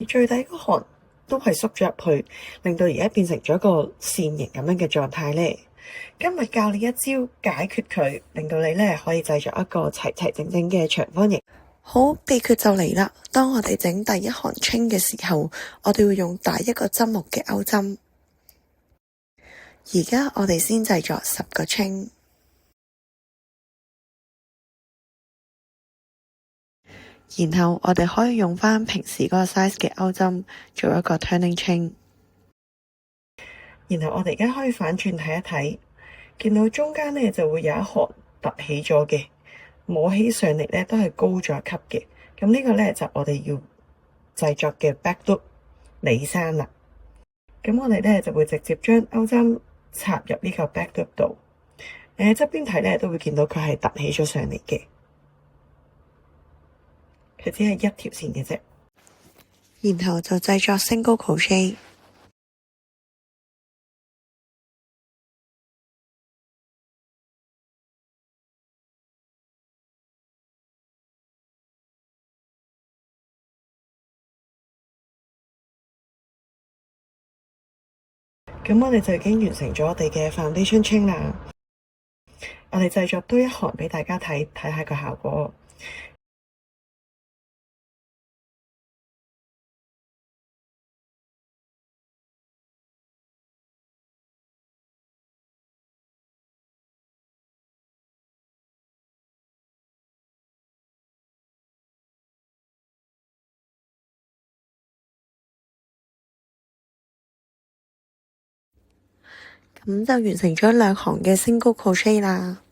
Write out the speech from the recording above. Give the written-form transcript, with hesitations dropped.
最底嗰行都係縮咗入去，令到而家變成咗一個線形咁樣嘅狀態呢。今日教你一招解決佢，令到你呢可以製作一個齊齊整整嘅長方形。好，秘訣就嚟啦！當我哋整第一行 chain 嘅時候，我哋會用第一個針目嘅勾針。而家我哋先製作10個 chain， 然後我哋可以用返平時嗰個 size 嘅勾針做一個 turning chain。然後我哋而家可以反轉睇一睇，見到中間呢就會有一行凸起咗嘅，摸起上嚟呢都係高咗一級嘅。咁呢個呢就我哋要製作嘅 back loop 尾生啦。咁我哋呢就會直接將勾針插入呢個 back loop 度。側邊睇呢都會見到佢係凸起咗上嚟嘅，佢只係一條線嘅啫。然後就製作 single crochet。咁我哋就已經完成咗我哋嘅 foundation chain 啦。我哋製作多一行俾大家睇下個效果。咁就完成咗2行嘅 single crochet 啦。